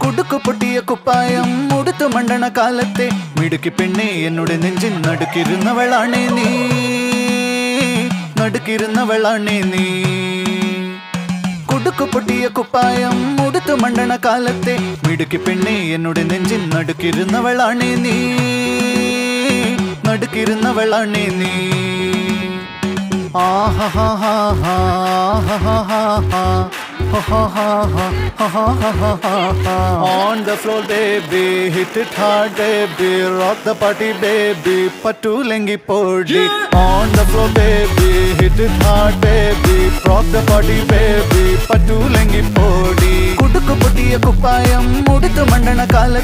കുടുക്കു പൊട്ടിയ കുപ്പായം ഉടുത്തു മണ്ടണ കാലത്തെ മിടുക്കി പെണ്ണെ എന്നോട് നെഞ്ചിൻ നടുക്കിരുന്നവളാണേ നീ, നടുക്കിരുന്നവളാണേ നീ. കുടുക്കു പൊട്ടിയ കുപ്പായം ഉടുത്തു മണ്ടണ കാലത്തെ മിടുക്കി പെണ്ണെ എന്നോട് നെഞ്ചിൻ നടുക്കിരുന്നവളാണേ നീ, നടുക്കിരുന്നവളാണേ നീ. On the floor baby, hit it hard baby, rock the party baby, patulengi podi. On the floor baby, hit it hard baby, rock the party baby, patulengi podi. Kudukku pottiya kuppayam uduthu mandana kala